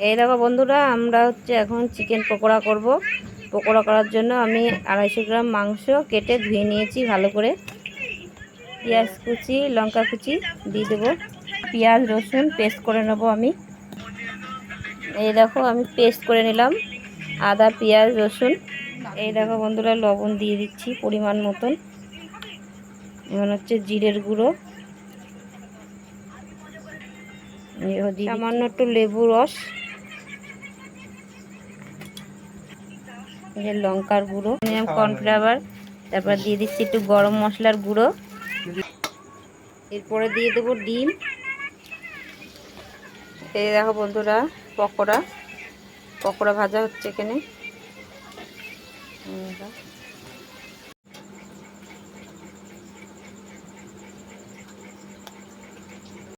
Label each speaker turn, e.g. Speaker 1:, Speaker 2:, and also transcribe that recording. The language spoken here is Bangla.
Speaker 1: এই দেখো বন্ধুরা, আমরা এখন চিকেন পকোড়া করব। পকোড়া করার জন্য আমি 250 গ্রাম মাংস কেটে ধুয়ে নিয়েছি ভালো করে। পেঁয়াজ কুচি, লঙ্কা কুচি দিয়ে দেবো। পেঁয়াজ রসুন পেস্ট করে নেব আমি। এই দেখো আমি পেস্ট করে নিলাম আদা পেঁয়াজ রসুন। এই দেখো বন্ধুরা, লবণ দিয়ে দিচ্ছি পরিমাণ মতন। এখন জিরের গুঁড়ো, সামান্য একটু লেবু রস, লঙ্কার গুঁড়ো, কর্নফ্লাওয়ার, তারপর দিয়ে দিচ্ছি একটু গরম মশলার গুঁড়ো। এরপরে দিয়ে দেবো ডিম। এই দেখো বন্ধুরা, পকোড়া ভাজা হচ্ছে এখানে।